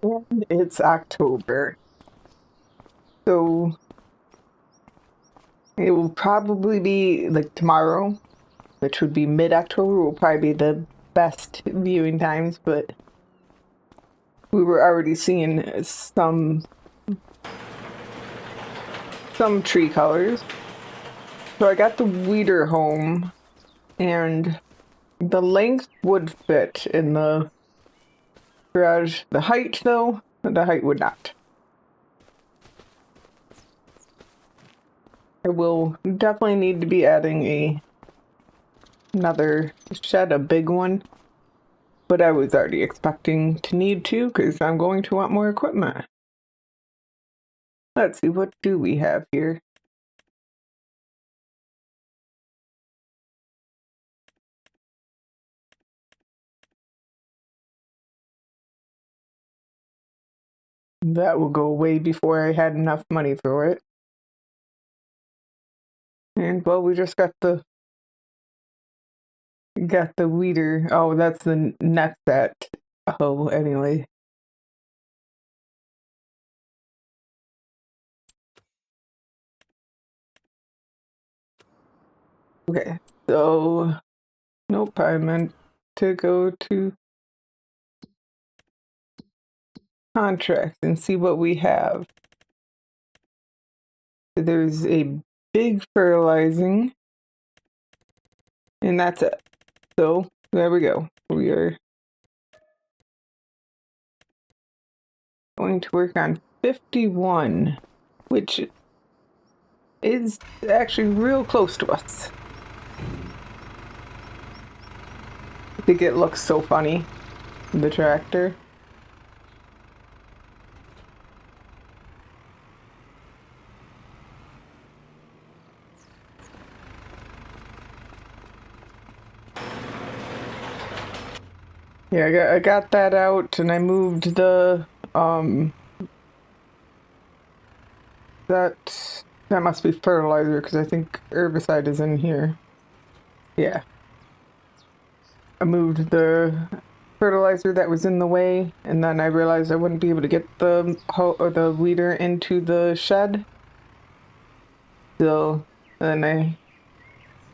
And it's October. So it will probably be like tomorrow, which would be mid-October, will probably be the best viewing times, but we were already seeing some tree colors. So I got the weeder home, and the length would fit in the garage. The height, though, the height would not. I will definitely need to be adding another shed, a big one. But I was already expecting to need to, because I'm going to want more equipment. Let's see, what do we have here? That will go away before I had enough money for it. And well, we just got the weeder. Oh, that's the next set. Oh, anyway. Okay, so nope, I meant to go to contracts and see what we have. There's a big fertilizing, and that's it. So there we go. We are going to work on 51, which is actually real close to us. I think it looks so funny, the tractor. Yeah, I got that out, and I moved the that must be fertilizer, because I think herbicide is in here. Yeah. I moved the fertilizer that was in the way, and then I realized I wouldn't be able to get the weeder into the shed. So then I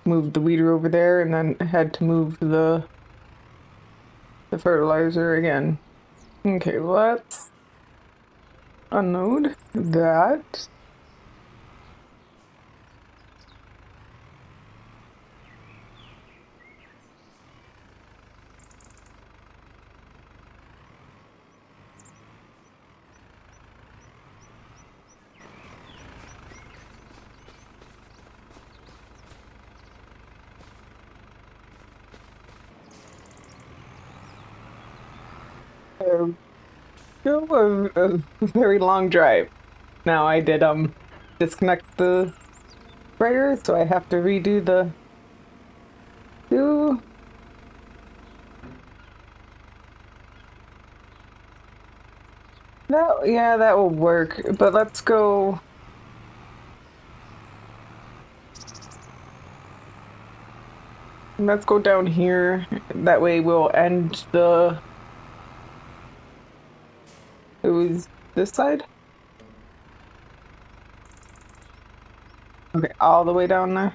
moved the weeder over there, and then had to move the fertilizer again. Okay, let's unload that. Go a very long drive. Now I did disconnect the sprayer, so I have to redo the do. No, yeah, that will work. But let's go. Let's go down here. That way we'll end the. It was this side? Okay, all the way down there.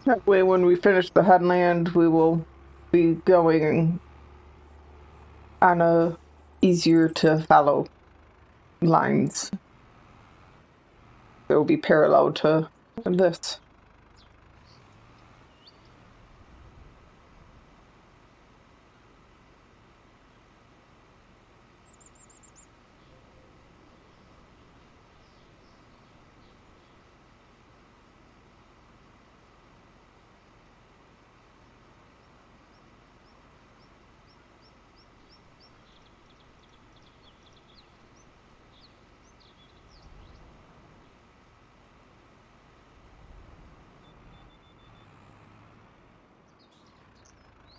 That way when we finish the headland, we will be going on a easier to follow lines. It will be parallel to this.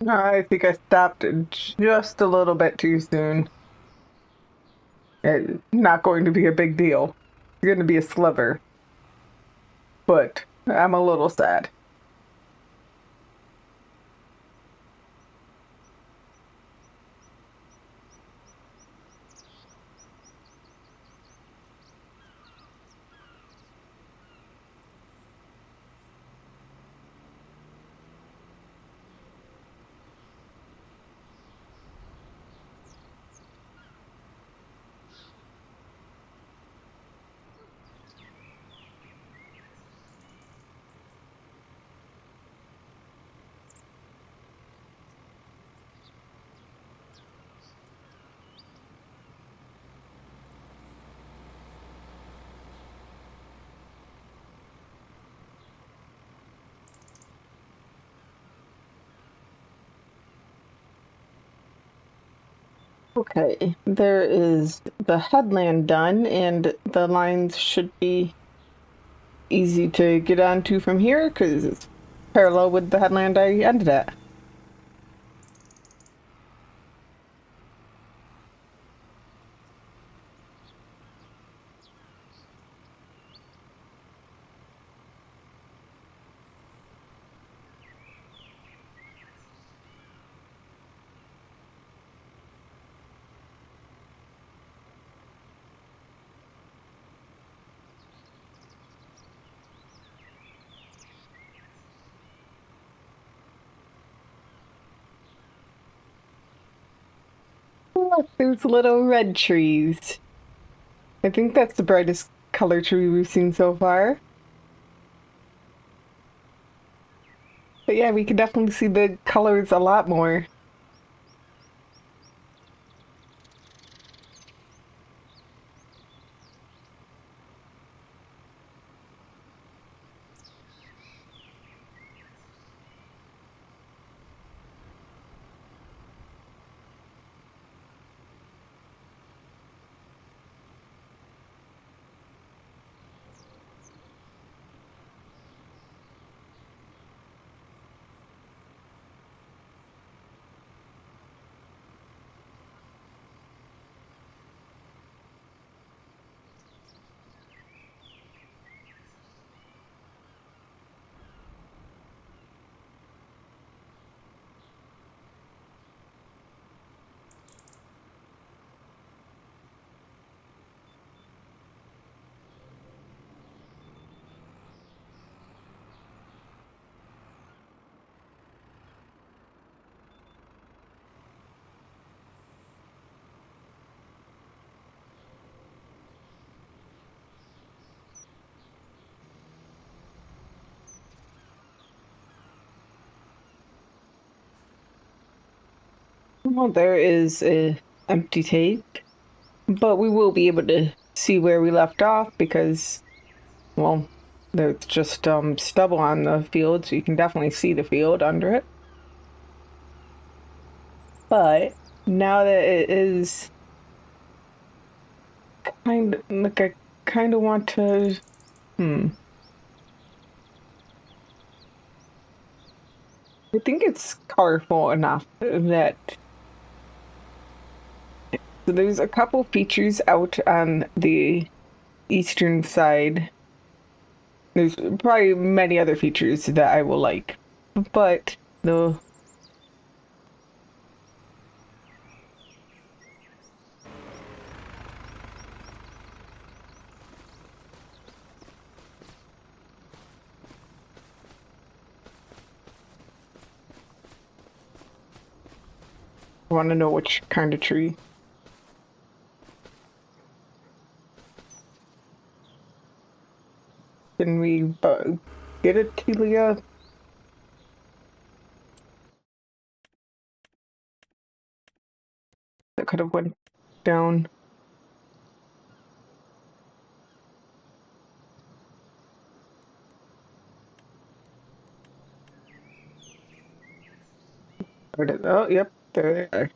I think I stopped just a little bit too soon. It's not going to be a big deal. going to be a sliver, but I'm a little sad. Okay, there is the headland done, and the lines should be easy to get onto from here because it's parallel with the headland I ended at. Look, there's little red trees. I think that's the brightest color tree we've seen so far. But yeah, we can definitely see the colors a lot more. Well, there is a empty tape, but we will be able to see where we left off because, well, there's just stubble on the field, so you can definitely see the field under it. But now that it is kind of like I kind of want to, I think it's colorful enough that so there's a couple features out on the eastern side. There's probably many other features that I will like, but the I want to know which kind of tree. Can we get it, Telia? That could have went down. Oh, yep, there they are.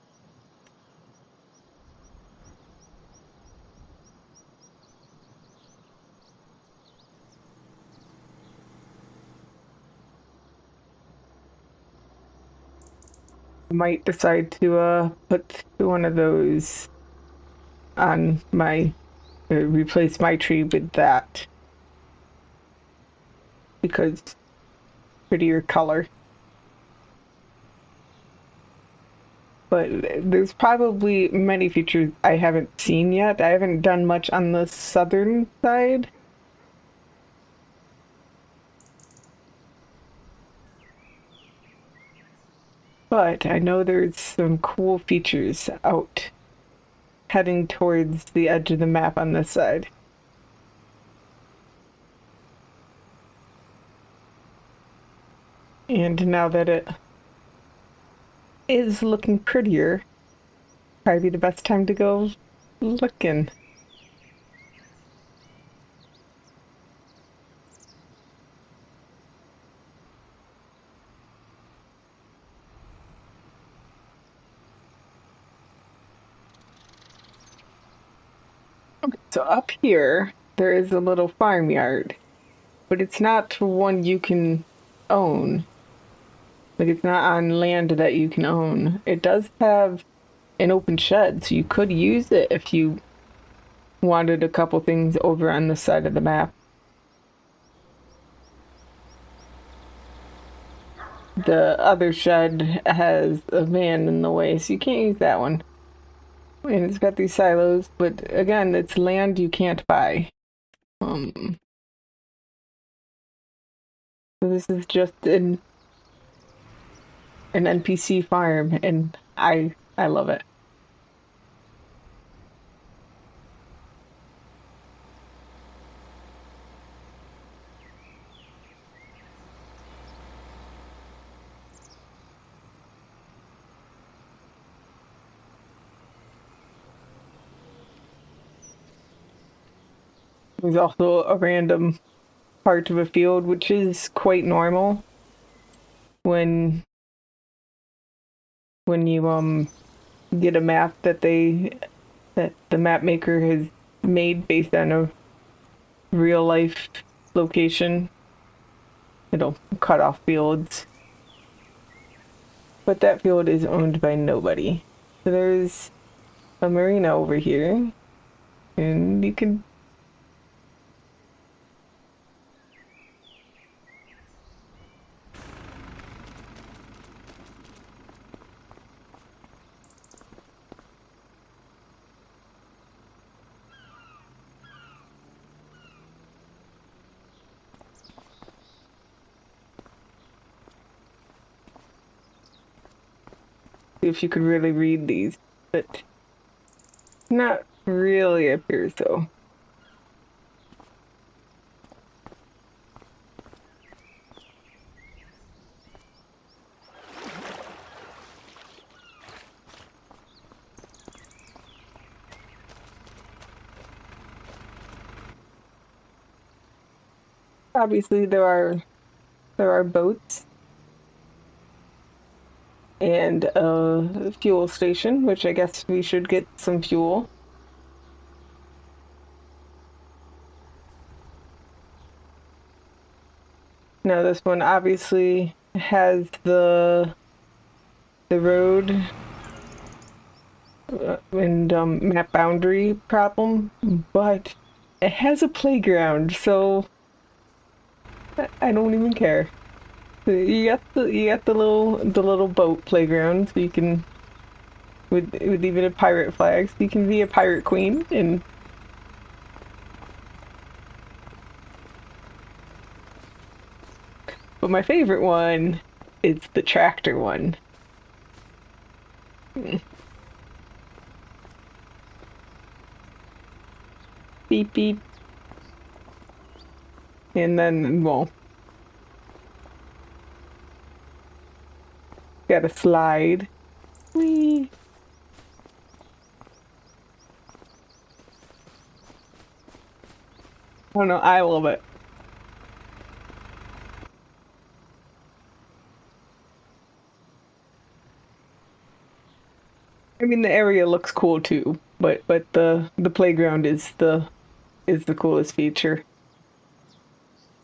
Might decide to put one of those on my replace my tree with that because prettier color. But there's probably many features I haven't seen yet. I haven't done much on the southern side. But I know there's some cool features out heading towards the edge of the map on this side. And now that it is looking prettier, probably the best time to go looking. Okay, so up here, there is a little farmyard, but it's not one you can own. Like, it's not on land that you can own. It does have an open shed, so you could use it if you wanted a couple things over on the side of the map. The other shed has a van in the way, so you can't use that one. And it's got these silos, but again, it's land you can't buy. So this is just an NPC farm, and I love it. There's also a random part of a field, which is quite normal when you get a map that the map maker has made based on a real life location. It'll cut off fields. But that field is owned by nobody. So there's a marina over here, and you can see if you could really read these, but not really appears so. Obviously, there are boats and a fuel station, which I guess we should get some fuel. Now this one obviously has the road and map boundary problem, but it has a playground, so I don't even care. You got the little boat playground, so you can with even a pirate flag, so you can be a pirate queen and but my favorite one is the tractor one. Beep beep. And then well, got a slide. Whee! I don't know, I love it. I mean, the area looks cool too, but the playground is the coolest feature.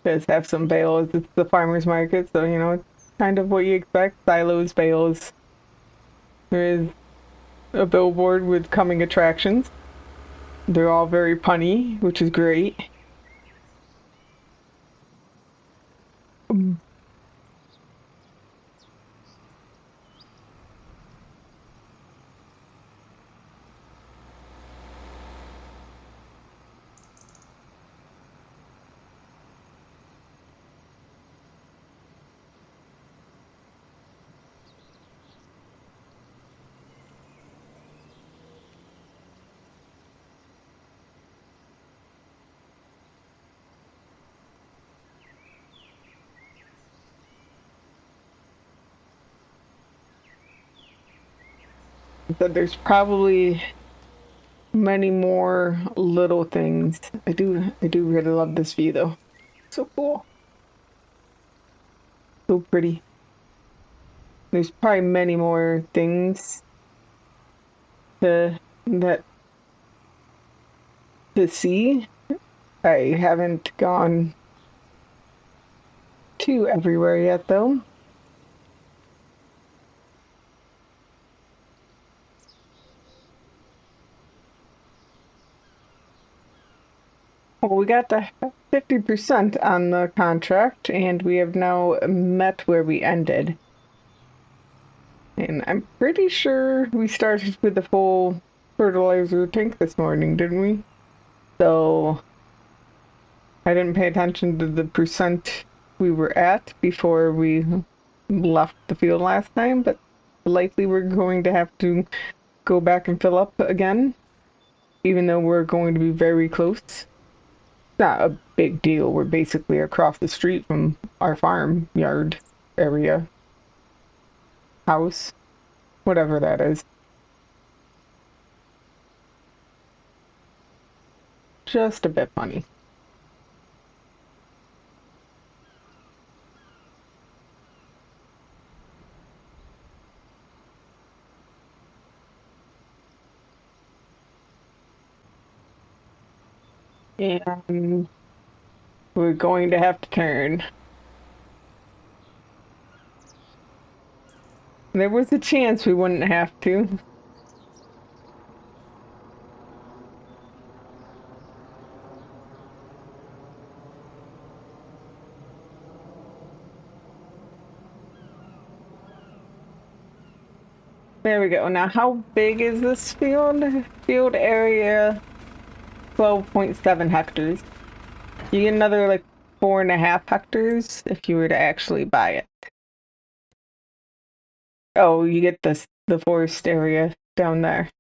It does have some bales. It's the farmers market, so you know it's kind of what you expect. Silos, bales. There is a billboard with coming attractions. They're all very punny, which is great. Mm. But there's probably many more little things. I do really love this view though. So cool. So pretty. There's probably many more things to that to see. I haven't gone to everywhere yet though. Well, we got the 50% on the contract, and we have now met where we ended. And I'm pretty sure we started with the full fertilizer tank this morning, didn't we? So I didn't pay attention to the percent we were at before we left the field last time, but likely we're going to have to go back and fill up again, even though we're going to be very close. Not a big deal. We're basically across the street from our farm yard area, house, whatever that is. Just a bit funny. And we're going to have to turn. There was a chance we wouldn't have to. There we go. Now, how big is this field? Field area 12.7 hectares. You get another like 4.5 hectares if you were to actually buy it. Oh, you get the forest area down there.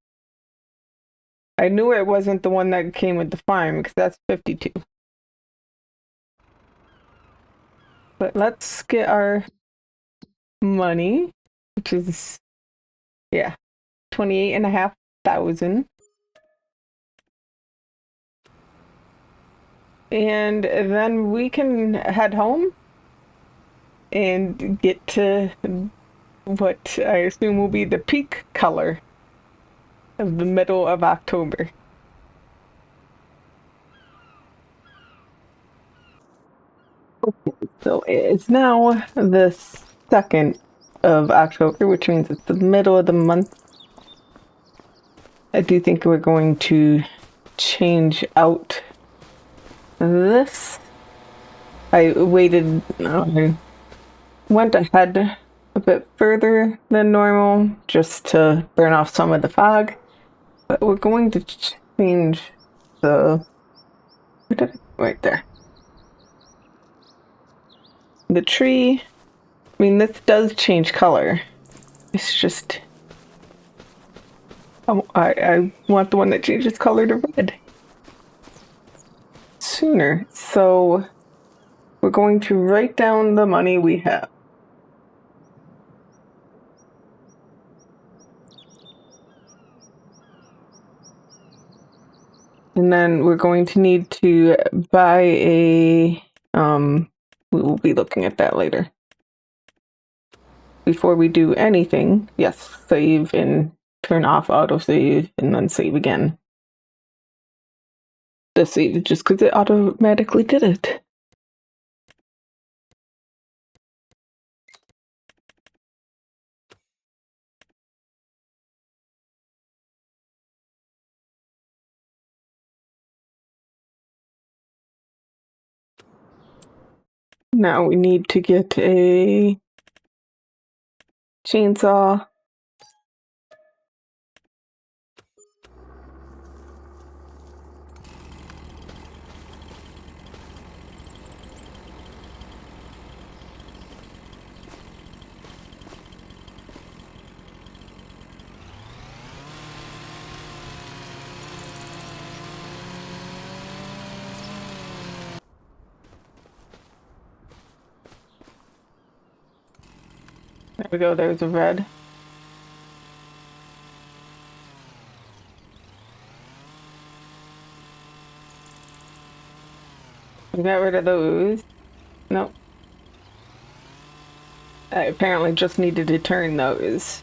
I knew it wasn't the one that came with the farm because that's 52. But let's get our money, which is, yeah, 28,500. And then we can head home and get to what I assume will be the peak color of the middle of October. So it's now the 2nd of October, which means it's the middle of the month. I do think we're going to change out this. I waited, I went ahead a bit further than normal just to burn off some of the fog. But we're going to change the, right there. The tree, I mean, this does change color. It's just, I want the one that changes color to red sooner. So we're going to write down the money we have. And then we're going to need to buy we will be looking at that later. Before we do anything, yes, save and turn off autosave and then save again. The save just because it automatically did it. Now we need to get a chainsaw. There we go, there's a red. We got rid of those. Nope. I apparently just needed to turn those.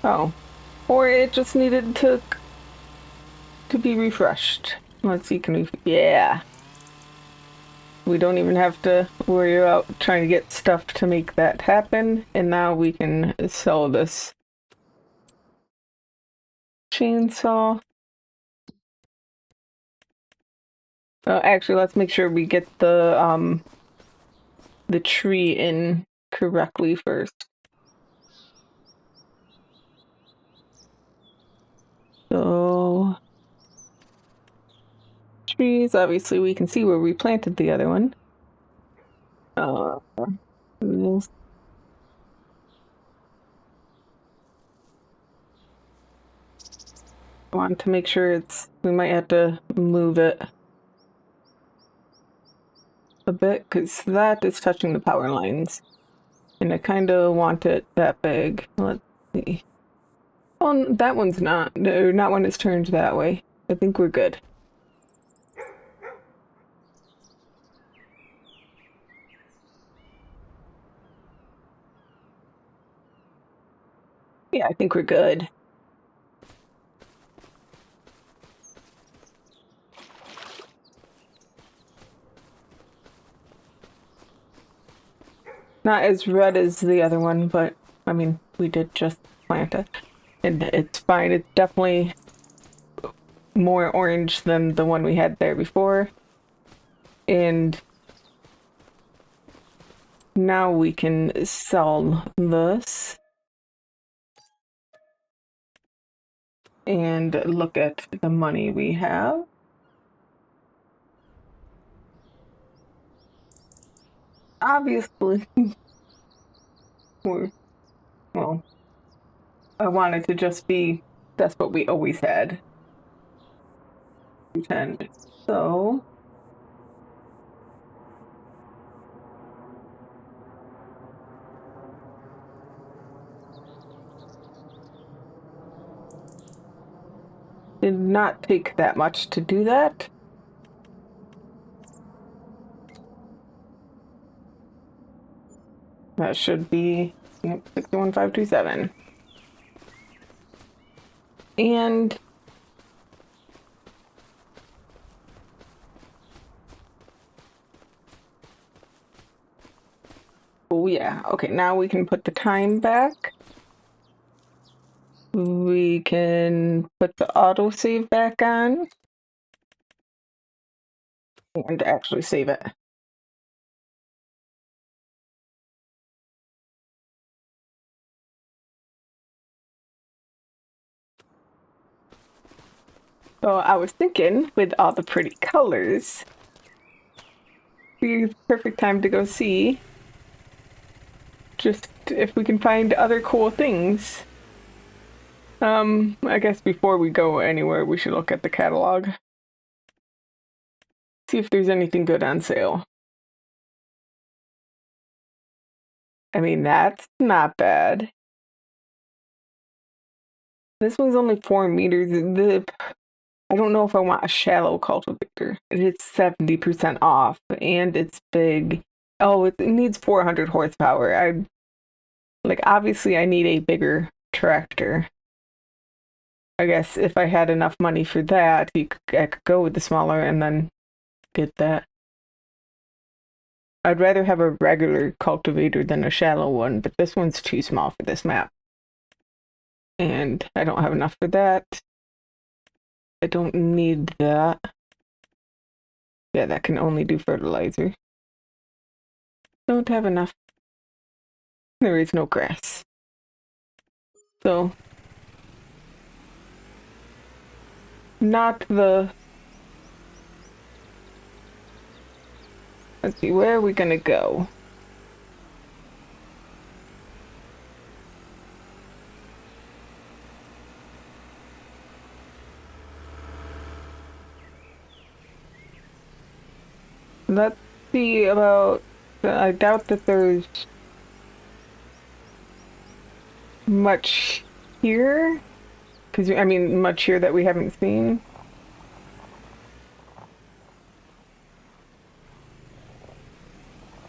Oh. Or it just needed to be refreshed. Let's see, can we... Yeah. We don't even have to worry about trying to get stuff to make that happen. And now we can sell this chainsaw. Actually, let's make sure we get the tree in correctly first. So trees, obviously we can see where we planted the other one. We'll want to make sure we might have to move it a bit because that is touching the power lines. And I kind of want it that big. Let's see. Oh, that one's not. No, not when it's turned that way. I think we're good. Yeah, I think we're good. Not as red as the other one, but I mean, we did just plant it. And it's fine. It's definitely more orange than the one we had there before. And now we can sell this. And look at the money we have. Obviously, well, I wanted to just be, that's what we always had. 10. So, did not take that much to do that. That should be, yep, 61527. And oh yeah, okay, now we can put the time back. We can put the autosave back on. And actually save it. So I was thinking, with all the pretty colors, be the perfect time to go see just if we can find other cool things. I guess before we go anywhere, we should look at the catalog. See if there's anything good on sale. I mean, that's not bad. This one's only 4 meters. I don't know if I want a shallow cultivator. It's 70% off, and it's big. Oh, it needs 400 horsepower. Obviously I need a bigger tractor. I guess if I had enough money for that, I could go with the smaller and then get that. I'd rather have a regular cultivator than a shallow one, but this one's too small for this map. And I don't have enough for that. I don't need that. Yeah, that can only do fertilizer. Don't have enough. There is no grass. So, not the... Let's see, where are we gonna go? Let's see about... I doubt that there's much here. Because, I mean, much here that we haven't seen.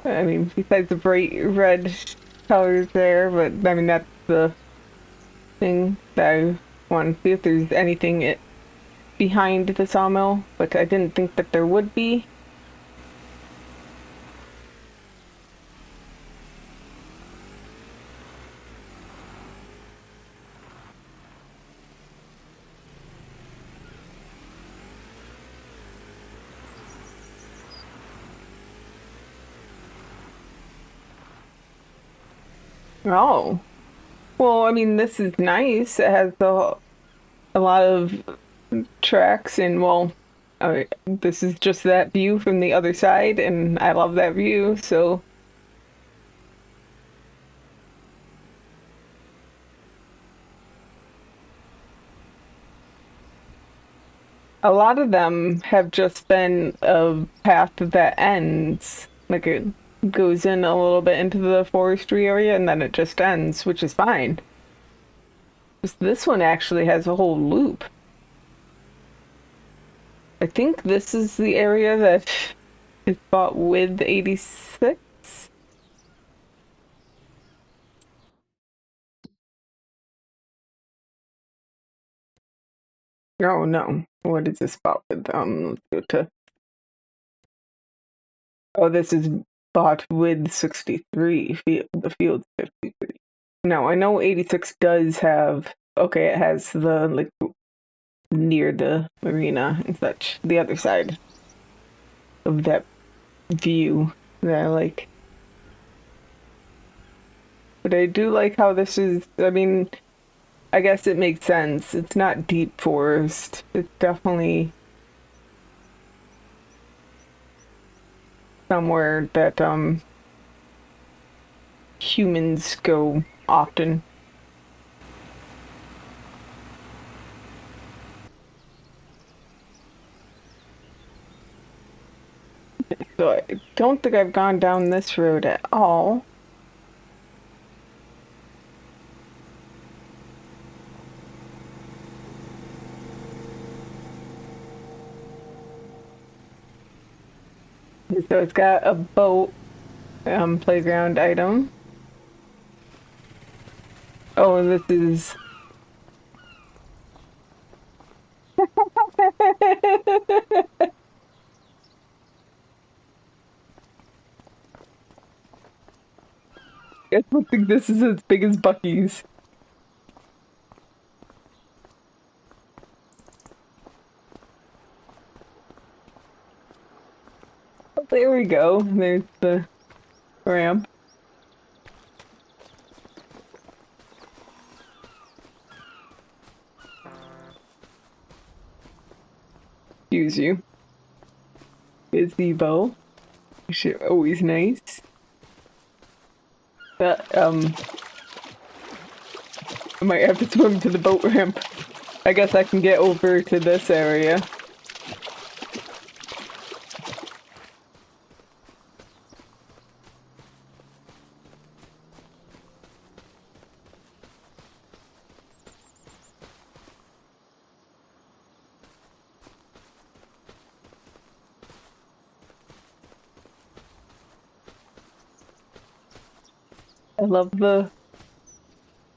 I mean, besides the bright red colors there, but I mean, that's the thing that I want to see if there's anything behind the sawmill, but I didn't think that there would be. Oh, well, I mean, this is nice. It has a lot of tracks, and well, this is just that view from the other side, and I love that view, so. A lot of them have just been a path that ends, like it goes in a little bit into the forestry area and then it just ends, which is fine. Just this one actually has a whole loop. I think this is the area that is bought with 86. Oh no, what is this bought with? Let's go to. Oh, this is bought with 63. The field's 53. No, I know 86 does have. Okay, it has the like near the marina and such, the other side of that view that I like. But I do like how this is, I mean, I guess it makes sense. It's not deep forest. It's definitely somewhere that humans go often. So I don't think I've gone down this road at all. So it's got a boat playground item. Oh, this is I don't think this is as big as Bucky's. Oh, there we go. There's the ramp. Excuse you. Gazebo. Which is always nice. But, I might have to swim to the boat ramp. I guess I can get over to this area. I love the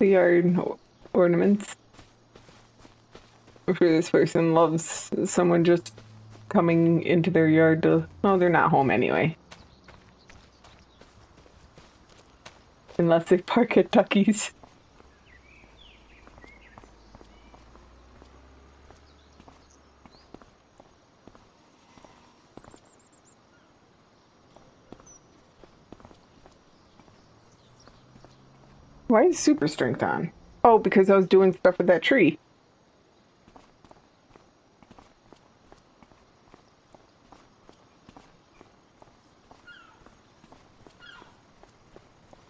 yard ornaments. I'm sure this person loves someone just coming into their yard to... Oh, they're not home anyway. Unless they park at Tucky's. Why is super strength on? Oh, because I was doing stuff with that tree.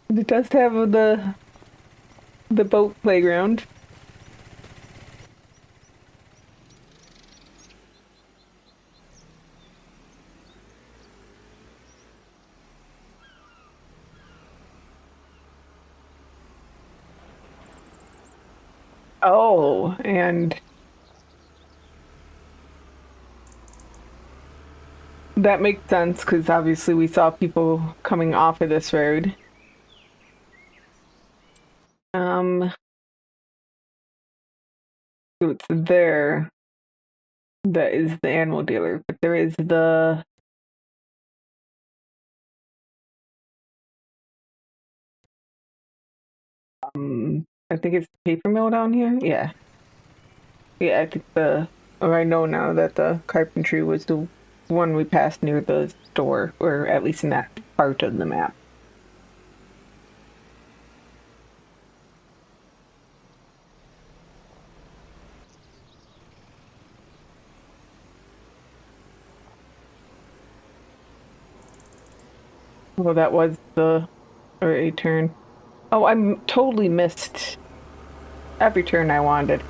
It does have the boat playground. Oh, and that makes sense because obviously we saw people coming off of this road. Um, so it's there that is the animal dealer, but there is I think it's the paper mill down here. Yeah. Yeah, I think or I know now that the carpentry was the one we passed near the store, or at least in that part of the map. Well, that was or a turn. Oh, totally missed every turn I wanted.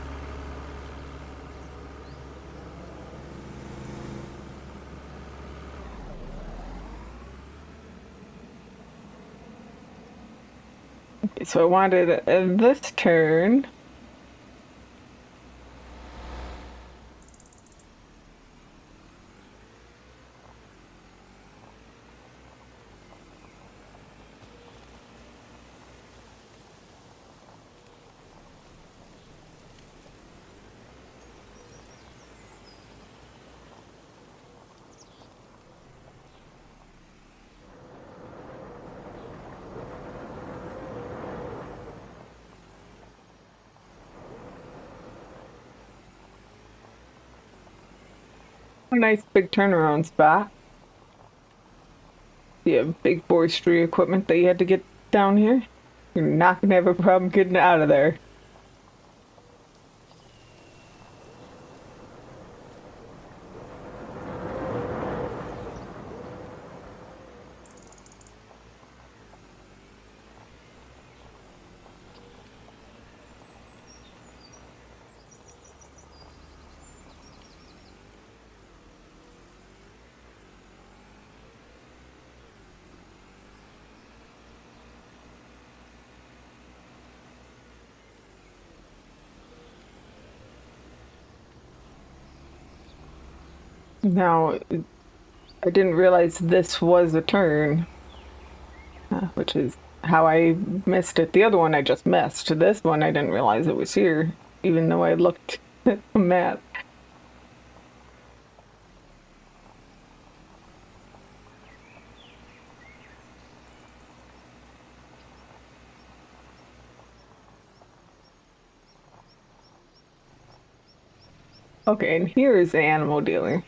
So I wanted this turn. A nice big turnaround spot. Yeah, big forestry equipment that you had to get down here. You're not gonna have a problem getting out of there. Now, I didn't realize this was a turn, which is how I missed it. The other one I just missed. This one I didn't realize it was here, even though I looked at the map. Okay, and here is the animal dealer.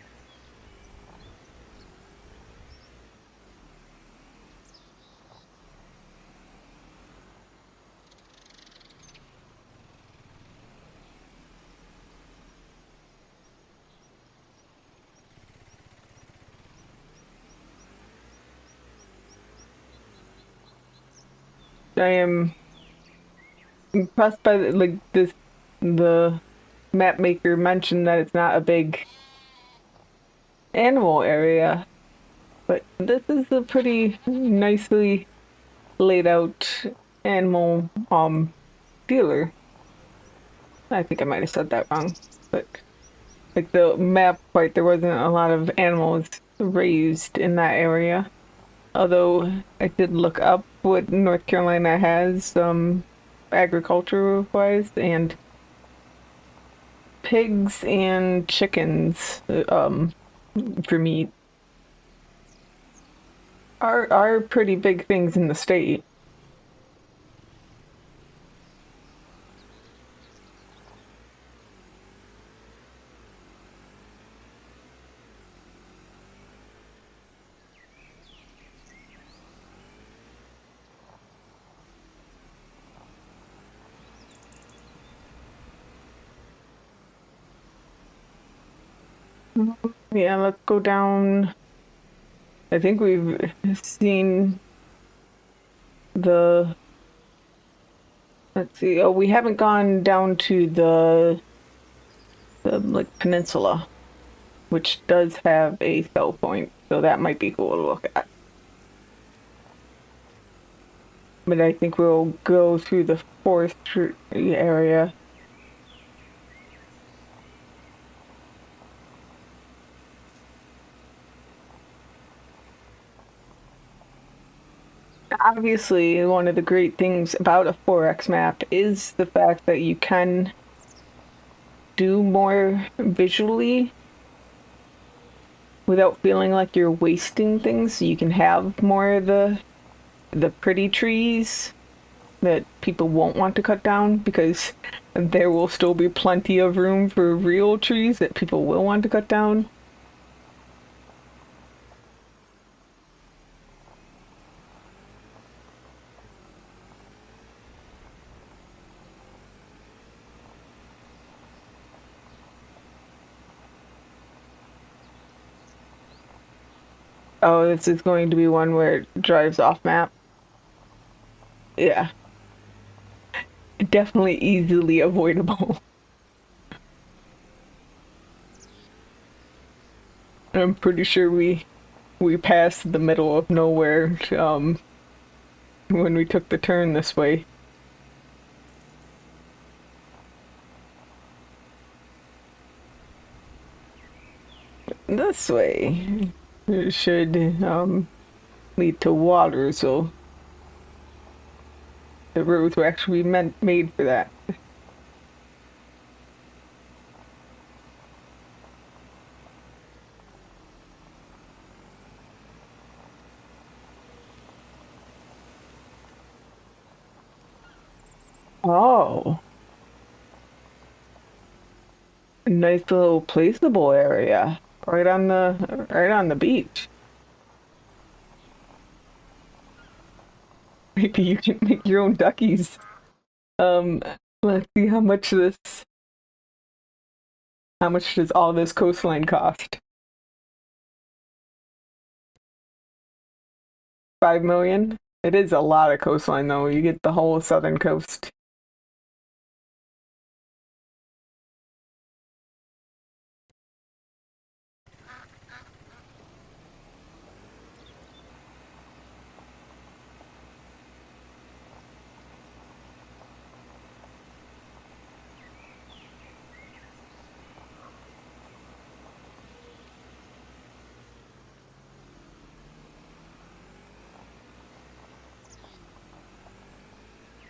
I am impressed by the map maker mentioned that it's not a big animal area, but this is a pretty nicely laid out animal dealer. I think I might have said that wrong, but like the map part, there wasn't a lot of animals raised in that area. Although I did look up what North Carolina has, agriculture wise, and pigs and chickens, for meat are pretty big things in the state. Yeah, let's go down. I think we've seen the. Let's see. Oh, we haven't gone down to the like peninsula, which does have a sell point, so that might be cool to look at. But I think we'll go through the forestry area. Obviously, one of the great things about a 4X map is the fact that you can do more visually without feeling like you're wasting things. You can have more of the pretty trees that people won't want to cut down because there will still be plenty of room for real trees that people will want to cut down. Oh, this is going to be one where it drives off map. Yeah. Definitely easily avoidable. I'm pretty sure we passed the middle of nowhere when we took the turn this way. This way it should lead to water, so the roads were actually made for that. Oh, nice little placeable area right on the beach. Maybe you can make your own duckies. Um, let's see how much does all this coastline cost? 5 million? It is a lot of coastline though. You get the whole southern coast.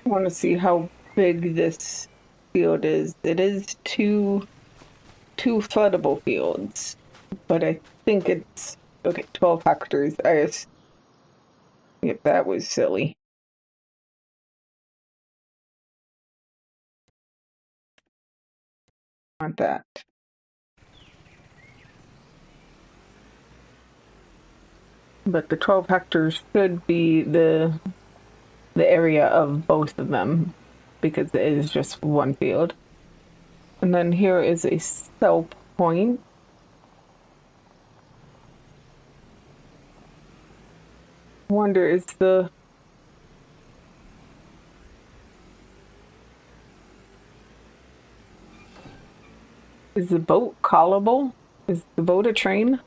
I want to see how big this field is. It is two floodable fields, but I think it's okay. 12 hectares. Yep, that was silly. Want that. But the 12 hectares should be the area of both of them because it is just one field. And then here is a sell point. Wonder is the boat callable? Is the boat a train?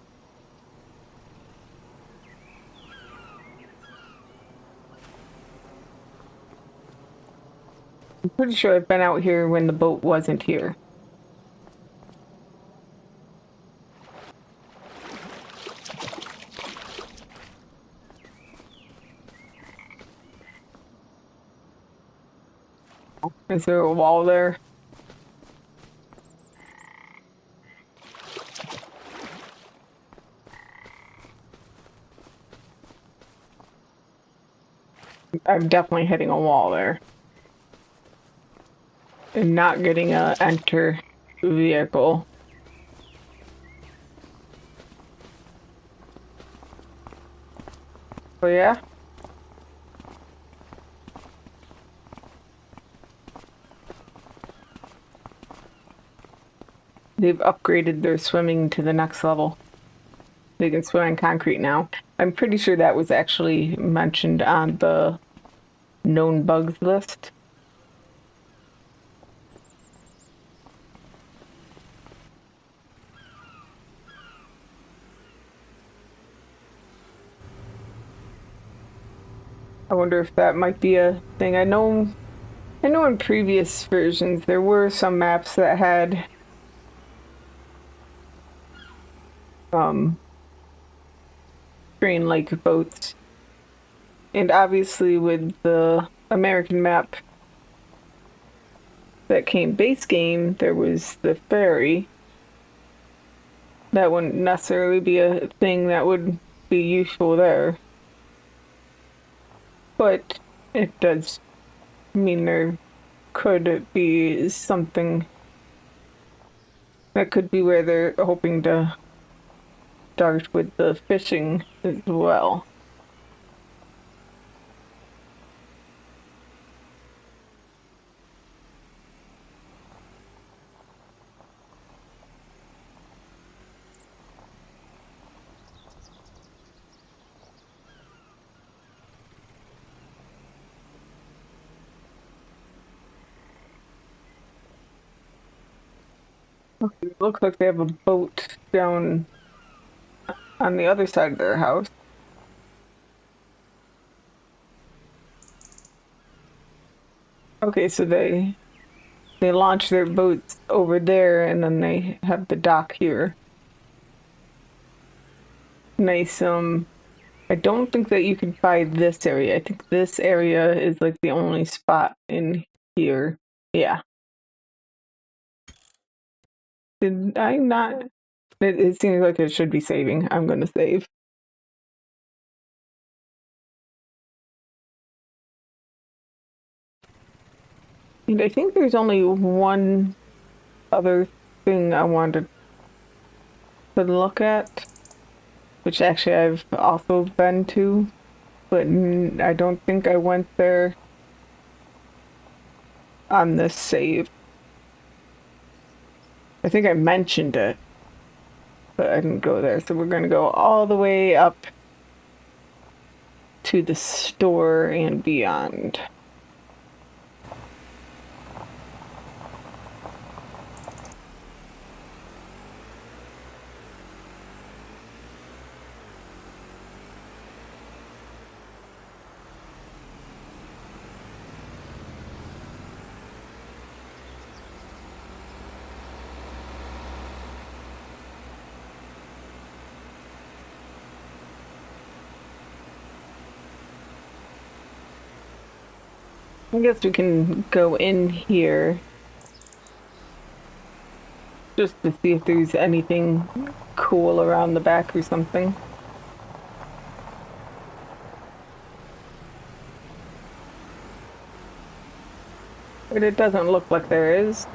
I'm pretty sure I've been out here when the boat wasn't here. Is there a wall there? I'm definitely hitting a wall there. And not getting a enter vehicle. So yeah. they've upgraded their swimming to the next level. They can swim in concrete now. I'm pretty sure that was actually mentioned on the known bugs list. I wonder if that might be a thing. I know in previous versions there were some maps that had train like boats. And obviously with the American map that came base game, there was the ferry. That wouldn't necessarily be a thing that would be useful there. But it does mean there could be something that could be where they're hoping to start with the fishing as well. It looks like they have a boat down on the other side of their house. Okay, so they launch their boats over there and then they have the dock here. Nice. I don't think that you can buy this area. I think this area is like the only spot in here. Yeah. Did I not? It seems like it should be saving. I'm gonna save. And I think there's only one other thing I wanted to look at, which actually I've also been to, but I don't think I went there on this save. I think I mentioned it, but I didn't go there. So we're gonna go all the way up to the store and beyond. I guess we can go in here just to see if there's anything cool around the back or something. But it doesn't look like there is.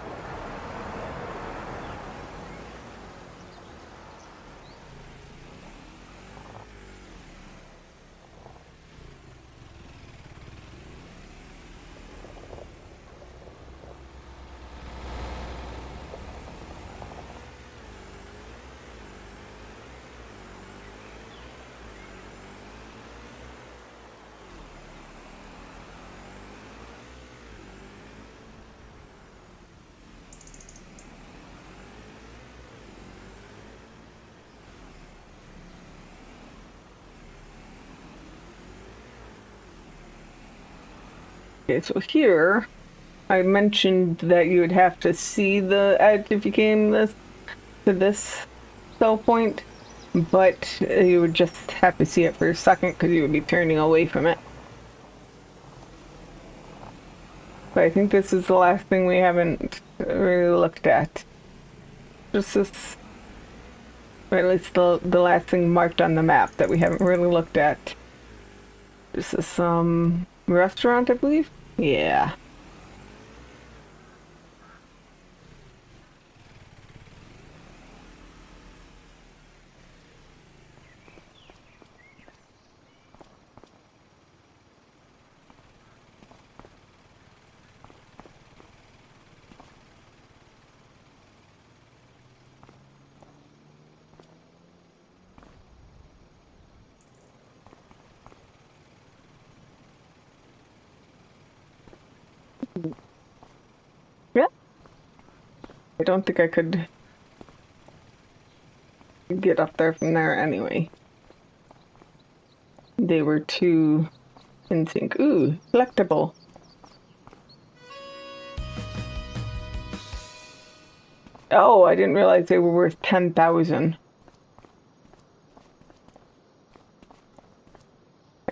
Okay, so here I mentioned that you would have to see the edge if you came to this sell point, but you would just have to see it for a second because you would be turning away from it. But I think this is the last thing we haven't really looked at. Just this, or at least the last thing marked on the map that we haven't really looked at. This is some restaurant, I believe? Yeah. Yeah. I don't think I could get up there from there anyway. They were too in sync. Ooh, collectible. Oh, I didn't realize they were worth 10,000.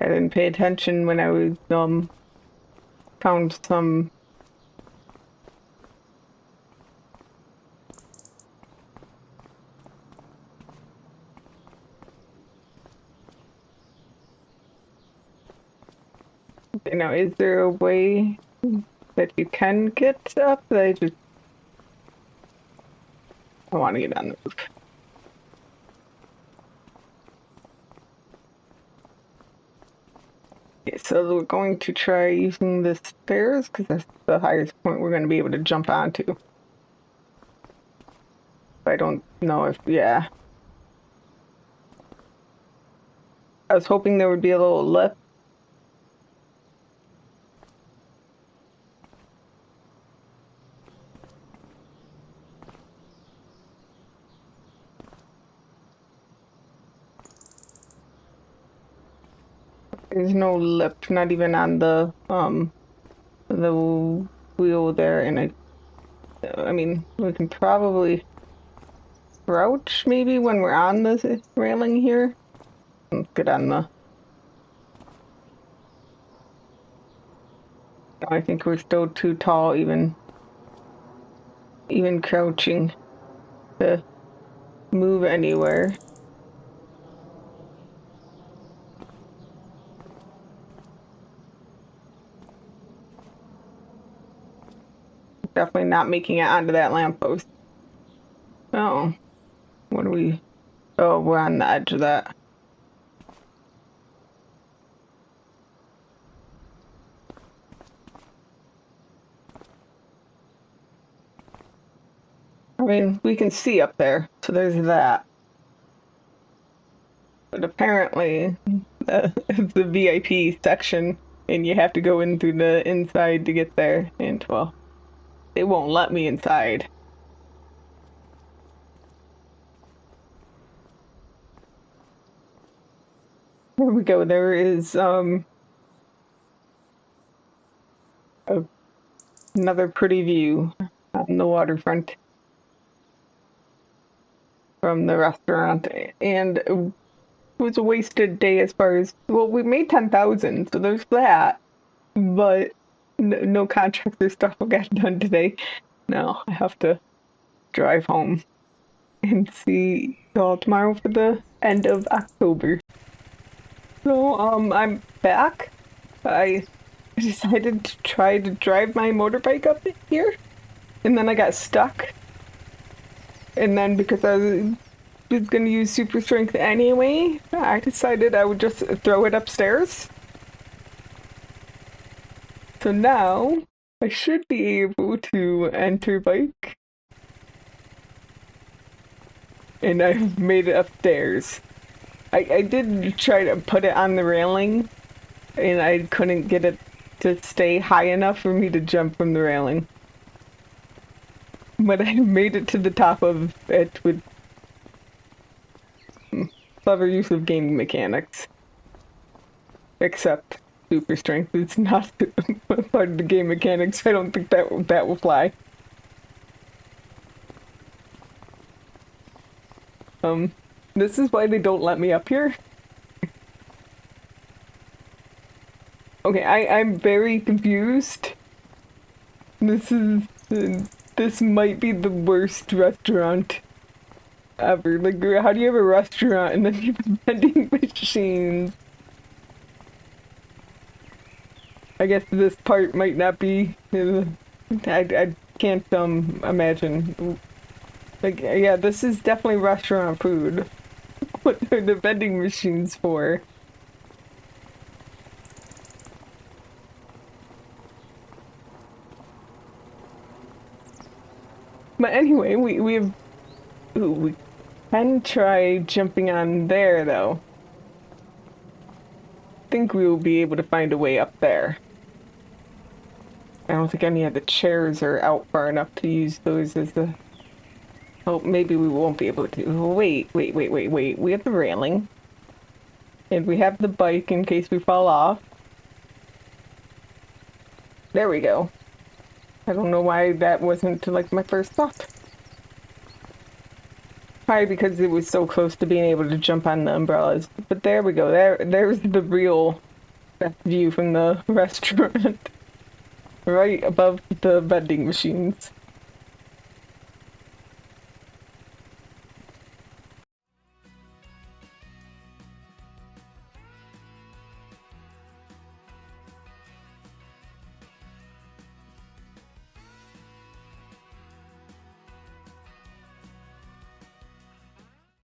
I didn't pay attention when I was found some. You know, is there a way that you can get up? I want to get on the roof. Okay, so we're going to try using the stairs because that's the highest point we're going to be able to jump onto. I don't know if, yeah. I was hoping there would be a little lift. There's no lip, not even on the wheel there, and I mean, we can probably crouch maybe when we're on the railing here. Let's get on the. I think we're still too tall, even crouching to move anywhere. Definitely not making it onto that lamppost. Oh, what are we? Oh, we're on the edge of that. I mean, we can see up there, so there's that. But apparently, it's the VIP section, and you have to go in through the inside to get there. And well, they won't let me inside. There we go. There is another pretty view on the waterfront from the restaurant, and it was a wasted day as far as, well, we made 10,000, so there's that, but no contractor stuff will get done today. No, I have to drive home and see y'all tomorrow for the end of October. So, I'm back. I decided to try to drive my motorbike up here, and then I got stuck. And then because I was gonna use super strength anyway, I decided I would just throw it upstairs. So now I should be able to enter bike. And I've made it upstairs. I did try to put it on the railing, and I couldn't get it to stay high enough for me to jump from the railing. But I made it to the top of it with clever use of gaming mechanics. Except super strength. It's not part of the game mechanics. I don't think that will fly. This is why they don't let me up here. Okay, I'm very confused. This might be the worst restaurant ever. Like, how do you have a restaurant and then you have vending machines? I guess this part might not be. I can't imagine. Like, yeah, this is definitely restaurant food. What are the vending machines for? But anyway, we have. Ooh, we can try jumping on there, though. I think we will be able to find a way up there. I don't think any of the chairs are out far enough to use those as the... Oh, maybe we won't be able to. Wait. We have the railing. And we have the bike in case we fall off. There we go. I don't know why that wasn't like my first thought. Probably because it was so close to being able to jump on the umbrellas. But there we go. There's the real best view from the restaurant. Right above the vending machines.